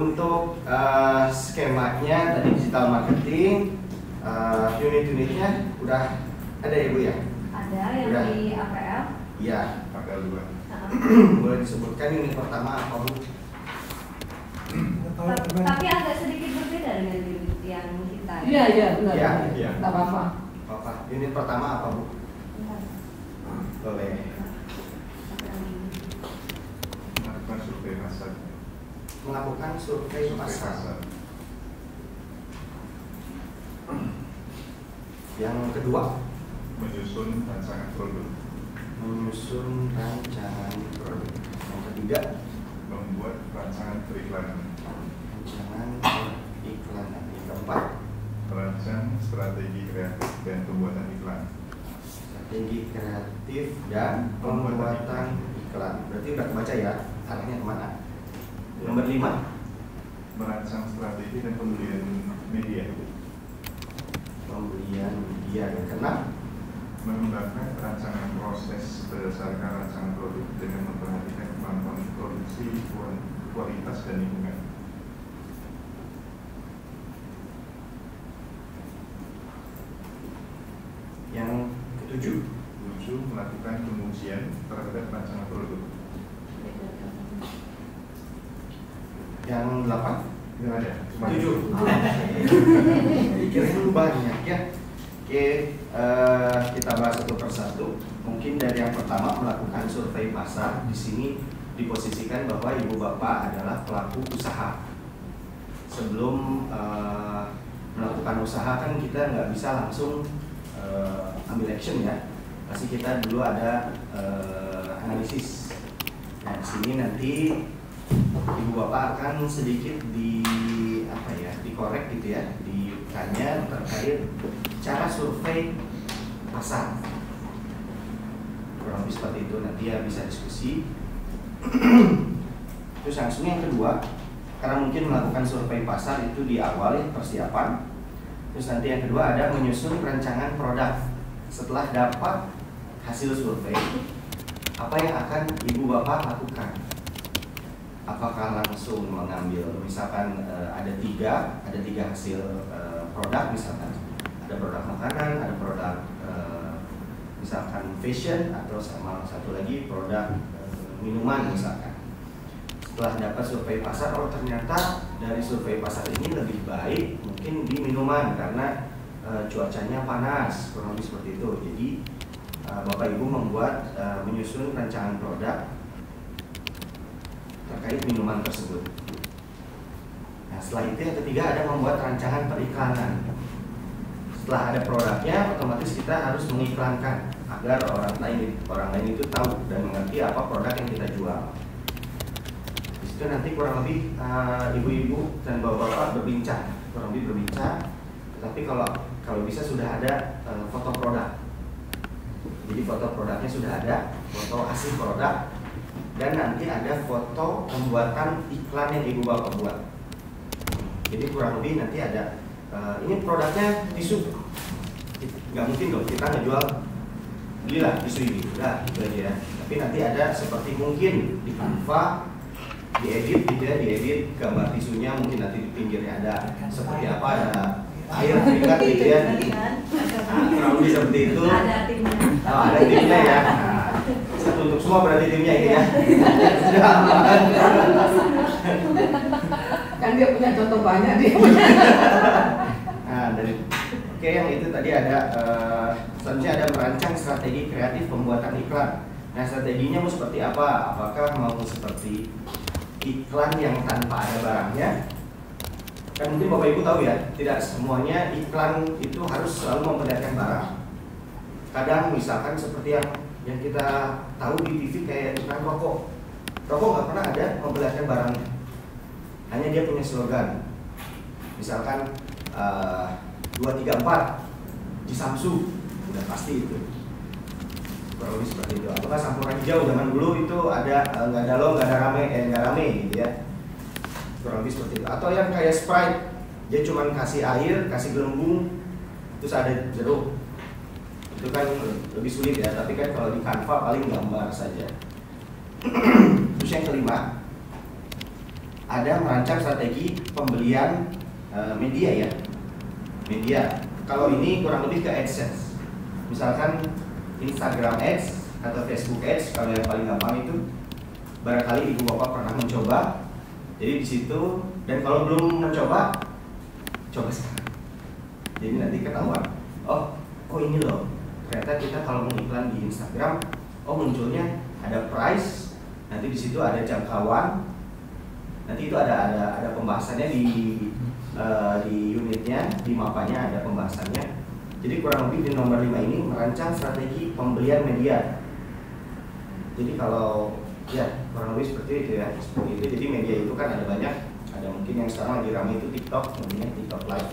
Untuk skemanya tadi digital marketing, unit-unitnya udah ada ya Bu ya? Ada yang udah. Di APL. Iya. APL 2. Boleh disebutkan unit pertama apa Bu? Tapi agak sedikit berbeda dengan unit yang kita. Iya, benar. Iya. Nggak apa-apa. Apa? Unit pertama apa Bu? Boleh. Melakukan survei pasar. Melakukan survei pasar. Yang kedua, Menyusun rancangan produk. menyusun rancangan produk. Yang ketiga, Membuat rancangan periklanan. rancangan periklanan. Yang keempat, Merancang strategi kreatif dan pembuatan iklan. strategi kreatif dan pembuatan iklan. Berarti udah kebaca ya arahnya kemana? Nomor 5, Merancang strategi dan pembelian media. pembelian media. Yang keenam, Mengembangkan rancangan proses berdasarkan rancangan produk dengan memperhatikan kemampuan produksi, kualitas, dan lingkungan. yang ketujuh, 7. Melakukan pengujian terhadap rancangan produk. yang 8, Nggak ada. Cuma 7. Kira-kira banyak ya. Oke, kita bahas satu persatu. Mungkin dari yang pertama, melakukan survei pasar. Di sini diposisikan bahwa ibu bapak adalah pelaku usaha. Sebelum melakukan usaha kan kita nggak bisa langsung ambil action ya. Pasti kita dulu ada analisis. Nah, di sini nanti ibu bapak akan sedikit dikorek gitu ya, ditanya terkait cara survei pasar. Kurang lebih seperti itu, nanti ya bisa diskusi. Terus langsung yang kedua, karena mungkin melakukan survei pasar itu di awal ya, persiapan. Terus nanti yang kedua ada menyusun rancangan produk. Setelah dapat hasil survei, apa yang akan ibu bapak lakukan? Apakah langsung mengambil, misalkan ada tiga hasil produk, misalkan ada produk makanan, ada produk misalkan fashion, atau sama satu lagi produk minuman misalkan. Setelah dapat survei pasar, oh ternyata dari survei pasar ini lebih baik mungkin di minuman karena cuacanya panas, kurang lebih seperti itu. Jadi bapak ibu membuat menyusun rancangan produk terkait minuman tersebut. Nah, setelah itu yang ketiga ada membuat rancangan periklanan. Setelah ada produknya, otomatis kita harus mengiklankan agar orang lain itu tahu dan mengerti apa produk yang kita jual. Di situ nanti kurang lebih ibu-ibu dan bapak-bapak berbincang, Tetapi kalau bisa sudah ada foto produk. Jadi foto produknya sudah ada, foto hasil produk. Dan nanti ada foto pembuatan iklan yang ibu bapak buat. Jadi kurang lebih nanti ada ini produknya tisu. Nggak mungkin dong kita ngejual belilah tisu ini, udah gitu aja ya. Tapi nanti ada seperti mungkin di Canva diedit gitu ya, diedit gambar tisunya, mungkin nanti di pinggirnya ada seperti apa, ada air keringat gitu ya. Nah, kurang lebih seperti itu. Ada timnya. Oh, ada timnya ya. Satu untuk semua berarti timnya ini ya. Kan dia punya contoh banyak dia. Nah, oke, yang itu tadi ada selanjutnya ada merancang strategi kreatif pembuatan iklan. Nah, strateginya mau seperti apa? Apakah mau seperti iklan yang tanpa ada barangnya? Kan mungkin Bapak Ibu tahu ya, tidak semuanya iklan itu harus selalu memperlihatkan barang. Kadang misalkan seperti yang kita tahu di TV kayak iklan rokok. Rokok nggak pernah ada memperlihatkan barangnya. Hanya dia punya slogan. Misalkan 234 di Samsu, udah pasti itu. Kurang lebih seperti itu. Apakah Sampurna hijau zaman dulu itu ada nggak ada lo, nggak rame gitu ya. Kurang lebih seperti itu. Atau yang kayak Sprite, dia cuma kasih air, kasih gelembung, terus ada jeruk. Itu kan lebih sulit ya. Tapi kan kalau di Canva paling gambar saja. Terus yang kelima, ada merancang strategi pembelian media ya. Media. Kalau ini kurang lebih ke AdSense. Misalkan Instagram Ads atau Facebook Ads, kalau yang paling gampang itu barangkali ibu bapak pernah mencoba. Jadi di situ, dan kalau belum mencoba, coba sekarang. Jadi nanti ketahuan. Oh ini loh. Ternyata kita kalau mengiklan di Instagram, munculnya ada price, nanti di situ ada jangkauan, nanti itu ada pembahasannya di unitnya, di mapanya ada pembahasannya. Jadi kurang lebih di nomor 5 ini merancang strategi pembelian media. Jadi kalau ya kurang lebih seperti itu ya, seperti itu. Jadi media itu kan ada banyak, ada mungkin yang sekarang lagi ramai itu TikTok, namanya TikTok Live.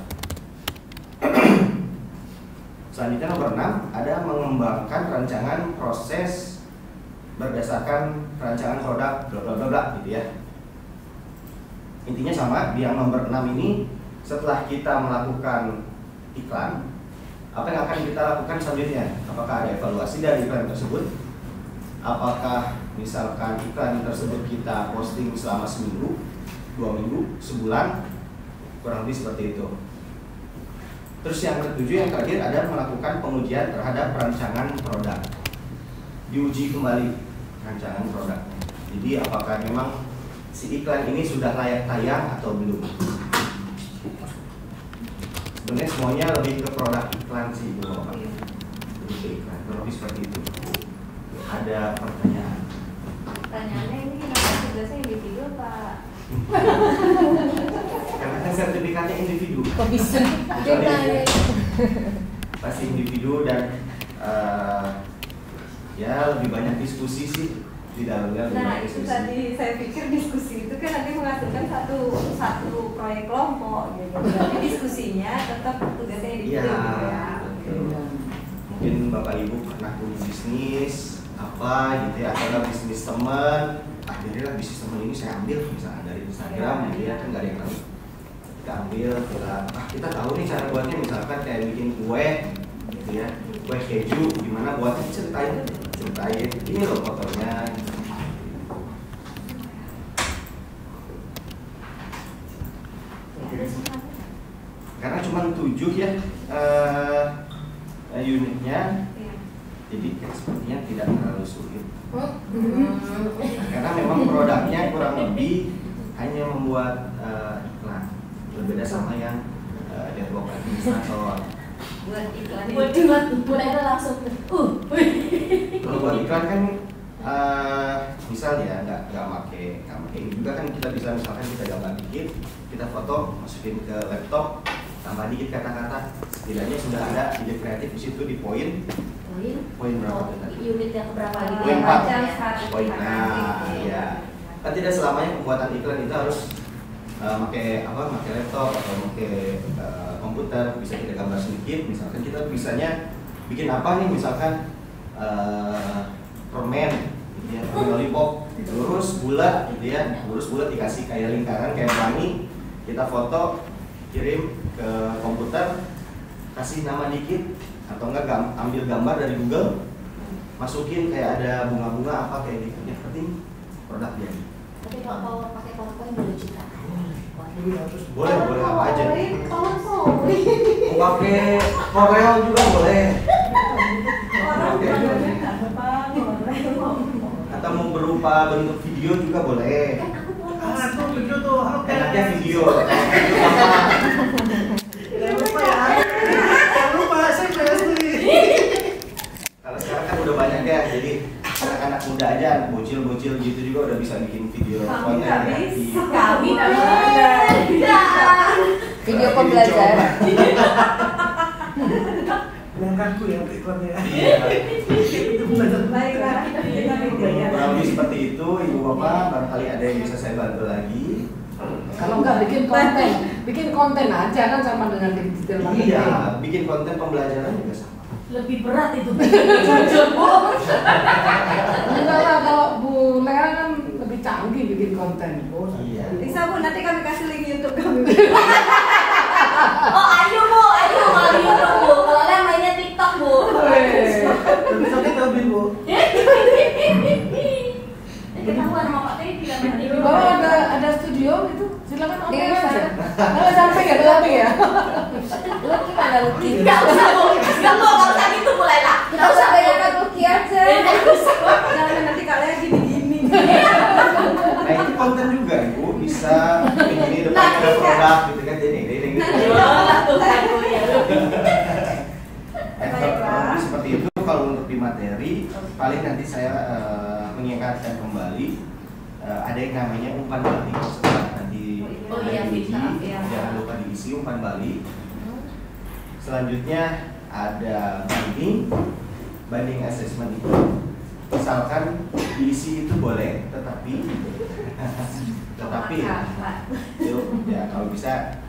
Selanjutnya nomor 6 ada mengembangkan rancangan proses berdasarkan rancangan produk bla bla bla bla gitu ya. Intinya sama, di yang nomor 6 ini setelah kita melakukan iklan, apa yang akan kita lakukan selanjutnya? Apakah ada evaluasi dari iklan tersebut? Apakah misalkan iklan tersebut kita posting selama seminggu, 2 minggu, sebulan, kurang lebih seperti itu. Terus yang ketujuh, yang terakhir ada melakukan pengujian terhadap rancangan produk. Diuji kembali rancangan produknya. Jadi apakah memang si iklan ini sudah layak tayang atau belum? Sebenarnya semuanya lebih ke produk iklan sih Bu Bapak. Lebih ke iklan, kurang lebih seperti itu. Ada pertanyaan? Pertanyaannya ini kenapa tugasnya individu Pak? Karena kan sertifikatnya individu. Kok bisa? Kecuali pasti individu dan ya lebih banyak diskusi sih di dalamnya. Nah itu tadi saya pikir diskusi itu kan nanti menghasilkan satu proyek kelompok gitu. Tapi diskusinya tetap tugasnya individu gitu ya. Betul. Mungkin Bapak Ibu pernah punya bisnis apa gitu ya, atau bisnis teman. Akhirnya bisnis teman ini saya ambil misalnya dari Instagram, gitu ya, kan nggak ada yang tahu. Kita ambil, kita tahu nih cara buatnya, misalkan kayak bikin kue, gitu ya, kue keju, gimana buatnya, ceritain, ini loh fotonya. Karena cuma 7 ya unitnya, jadi sepertinya tidak terlalu sulit. Karena memang produknya kurang lebih hanya membuat iklan, berbeda sama yang develop administrator. Buat iklan. Buat itu langsung. Kalau buat iklan kan misal ya nggak pakai ini juga kan, kita bisa misalkan kita gambar dikit, kita foto, masukin ke laptop, tambah dikit kata-kata, setidaknya sudah ada ide kreatif di situ, di poin berapa tadi? Unit yang berapa gitu? Poin 4. Poin Ya. Kan tidak selamanya pembuatan iklan itu harus pakai laptop atau pakai komputer, bisa kita gambar sedikit. Misalkan kita bisanya bikin apa nih, misalkan permen, gitu ya, lollipop, lurus bulat, gitu ya, lurus bulat dikasih kayak lingkaran, kayak pelangi, kita foto, kirim ke komputer, kasih nama dikit, atau enggak ambil gambar dari Google, masukin kayak ada bunga-bunga apa kayak gitu. Yang penting produk jadi. Tapi kalau pakai PowerPoint boleh juga. Boleh apa aja. PowerPoint. Mau pakai Corel juga boleh. Atau mau berupa bentuk video juga boleh. Aku video tuh, Enaknya video. Jangan lupa, saya asli. Kalau sekarang kan udah banyak ya, jadi anak-anak muda aja, bocil-bocil gitu juga udah bisa bikin video konten kreatif. Kami bisa. Video pembelajaran. Langkahku yang iklannya. Baiklah. Kurang lebih seperti itu, Ibu Bapak, barangkali ada yang bisa saya bantu lagi. Kalau nggak bikin konten aja kan sama dengan digital marketing. Iya, bikin konten pembelajaran juga sama. lebih berat itu. Jujur Bu. Enggak lah, kalau Bu Lea kan lebih canggih bikin konten. Iya. Bisa Bu, nanti kami kasih link YouTube kami. Oh ayo Bu, kalau YouTube Bu. Kalau yang mainnya TikTok Bu. Tapi lebih Bu. Ketahuan sama Pak Teddy tidak main TV. Oh ada studio silakan oke Dia aja. bisa. Kalau sampai ya tapi ya. Lu gimana Lucky? Nggak usah bu, nggak usah gitu mulai lah. Kita usah bayangkan Lucky aja. Jangan nanti kalian gini-gini. Nah itu konten juga ibu, bisa ini depan ada produk gitu kan, jadi ini Baiklah. seperti itu. Kalau untuk di materi paling nanti saya mengingatkan kembali ada yang namanya umpan balik setelah nanti Oh iya, diuji, bisa, iya. jangan lupa diisi umpan balik. Selanjutnya ada banding assessment itu misalkan diisi itu boleh, tetapi yuk, ya kalau bisa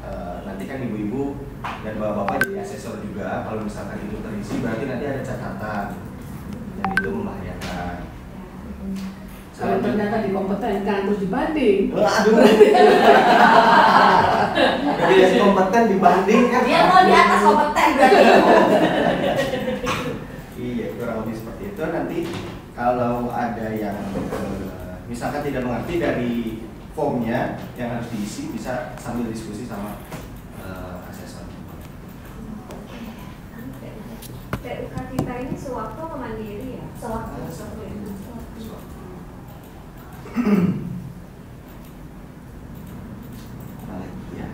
nanti kan ibu-ibu dan bapak-bapak jadi asesor juga. Kalau misalkan itu terisi berarti nanti ada catatan dan itu membahayakan. Kalau ternyata dikompetenkan terus dibanding. Aduh. Jadi yang kompeten dibanding kan. Dia mau di atas kompeten berarti. Iya, kurang lebih seperti itu. Nanti kalau ada yang misalkan tidak mengerti dari formnya yang harus diisi, bisa sambil diskusi sama asesor. TUK kita ini sewaktu atau mandiri ya? Sewaktu. Balik ya.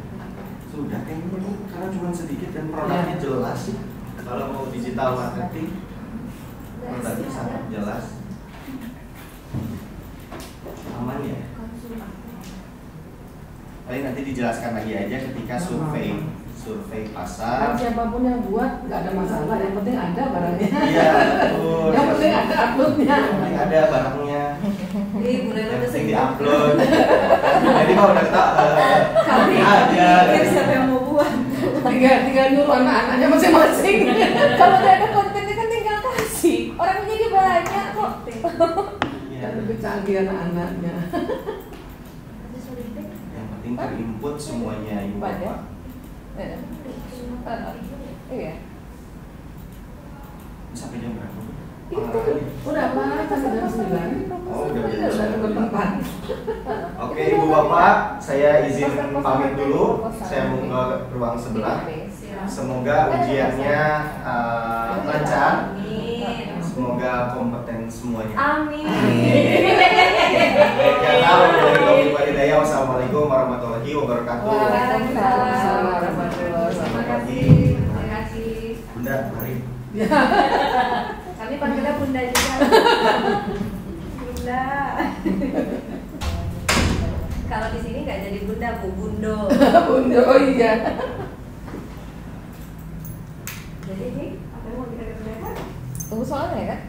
Sudah kayaknya karena cuma sedikit dan produknya jelas sih. Kalau mau digital marketing produknya sangat jelas. Aman ya. Paling nanti dijelaskan lagi aja ketika survei pasar. Kan siapapun yang buat nggak ada masalah, yang penting ada barangnya. Iya, betul. Yang penting ada uploadnya. Yang penting ada barangnya. Ih, boleh Yang lu penting diupload. Jadi mau udah tak Kami ada. pikir siapa yang mau buat. Tinggal nyuruh anak-anaknya masing-masing. Kalau udah ada kontennya kan tinggal kasih. Orang jadi banyak kok. Iya. Lebih canggih anak-anaknya. Yang penting terinput semuanya ibu bapak. Iya. Sampai jam berapa? Itu udah apa? Sampai jam 9. Oh, udah Udah ke tempat. Oke ibu bapak, saya izin pamit dulu. Saya mau ke ruang sebelah. Semoga ujiannya lancar. Amin. Semoga kompeten semuanya. Amin. Wassalamualaikum warahmatullahi wabarakatuh. Waalaikumsalam warahmatullahi Terima kasih. Terima kasih. Bunda, mari. Kami panggilnya Bunda juga. Bunda. Kalau di sini nggak jadi Bunda, Bu Bundo. Bunda, oh iya. Jadi ini apa yang mau kita kerjakan? Tunggu soalnya ya kan?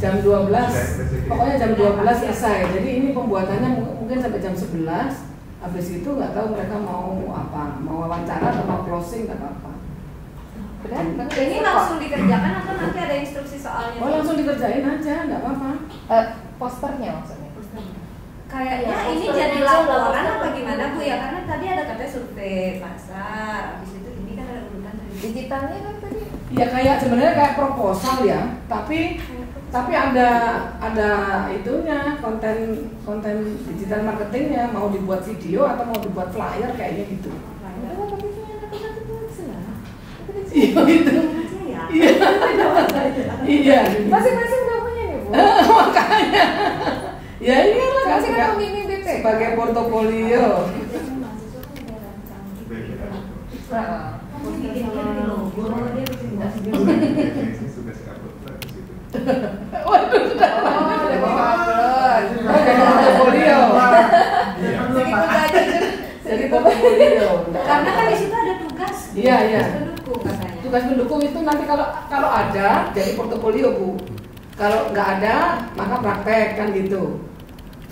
Jam 12, pokoknya jam 12 selesai. Jadi ini pembuatannya mungkin sampai jam 11. Habis itu nggak tahu mereka mau apa, mau wawancara atau mau closing atau apa. Benar? Ini langsung dikerjakan atau nanti ada instruksi soalnya? Oh langsung dikerjain aja, nggak apa-apa. Posternya maksudnya. Kayaknya Ya, ini poster jadi itu laporan poster apa itu. gimana Bu ya? Karena tadi ada katanya survei pasar, habis itu ini kan ada urutan dari Digitalnya kan tadi. Ya kayak sebenarnya kayak proposal ya, tapi ada itunya konten digital marketingnya, mau dibuat video atau mau dibuat flyer kayaknya gitu. Itu apa biasanya ada satu lah. Iya itu. ya. Iya. Iya. Masing-masing udah punya nih Bu. Makanya. Ya iyalah kan Masih kan pembimbing BP. sebagai portofolio. Sudah saya upload lah di situ. Waduh sudah. Oh, udah mau upload. Jadi portofolio. Iya. Jadi portofolio. Karena kan di situ ada tugas. Iya, iya. Tugas pendukung katanya. Tugas pendukung itu nanti kalau ada jadi portofolio Bu. Kalau nggak ada maka praktek kan gitu.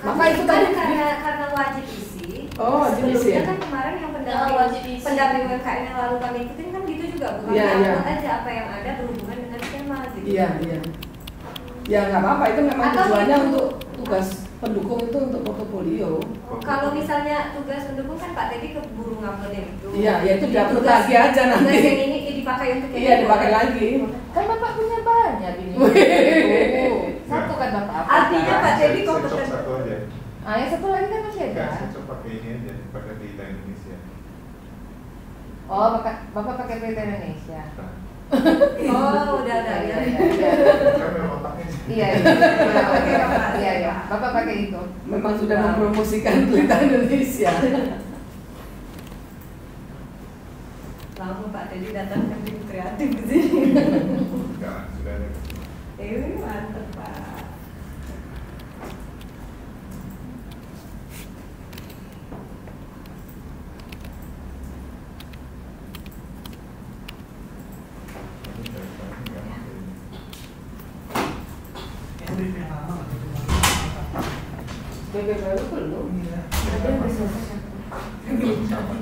Maka itu kan tadi. karena wajib isi. Oh, wajib isi Sebelumnya ya? kan kemarin yang Oh, wajib isi. pendamping UMKM yang lalu kami ikutin kan gitu juga Bu. Kami Iya, iya. upload aja apa yang ada berhubungan dengan skema gitu. Iya, iya. Ya nggak apa-apa, itu memang Atau tujuannya gitu. untuk tugas pendukung itu untuk portofolio. Kalau misalnya tugas pendukung kan Pak Teddy keburu ngupload yang itu. Iya, ya itu diupload Tugas- lagi aja nanti. Tugas yang ini dipakai untuk yang Iya itu. dipakai lagi. Kan Bapak punya banyak ini. Wih. Satu kan Bapak. Artinya Pak Teddy Saya cop kompeten. satu aja. Yang satu lagi kan masih ada. Enggak, saya coba pakai ini aja, pakai Berita Indonesia. Oh, Bapak pakai Berita Indonesia. Nah, Oh, udah ada ya. saya memang otaknya sih. Iya. Iya. Bapak pakai itu. Memang sudah mempromosikan Berita Indonesia. Langsung Pak Dedi datang ke tim kreatif di sini. Enggak, sudah ada. Mantep Pak. Ini dari saya enggak pakai ini. BB baru belum. Belum sama.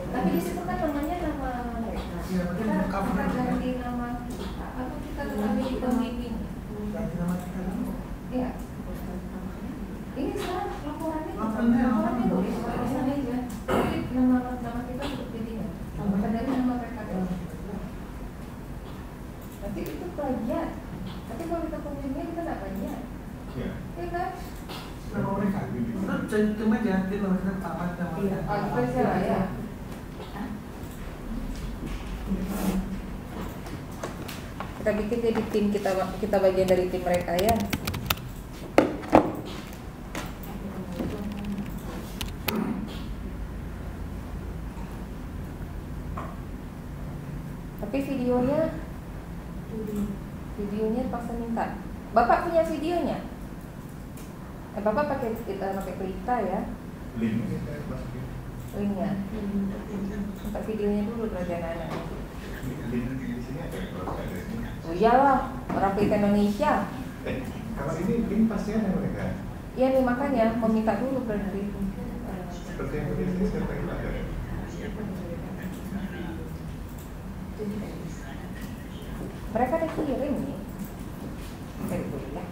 Tapi di situ kan namanya nama mereka. Iya, berarti Kita cover akan juga. ganti nama kita atau kita tetap di pemimpin? Ganti nama kita dulu. Iya. Ini sekarang laporannya Laporannya tulis tulisannya aja. Tapi nama kita untuk jadinya. Tambahkan dari nama mereka. Nanti itu plagiat. Tapi kalau kita pemimpin kita nggak plagiat. Iya. Iya kan? Nama mereka. Terus cantum aja, dia nama kita pertama nama Iya. kita. Oh, kita bisa lah ya. Kita bikin jadi tim kita bagian dari tim mereka ya. Tapi videonya paksa minta. Bapak punya videonya? Bapak pakai Berita ya, Linknya saya masukin. linknya. Minta videonya dulu berarti anak-anak. Link di sini ada kalau saya ada ini. Oh iyalah, orang Berita Indonesia. Kalau ini link pasti ada mereka. Iya nih makanya meminta dulu berarti. Seperti yang biasanya saya pakai ada. Mereka ada kirim nih. Dari kuliah.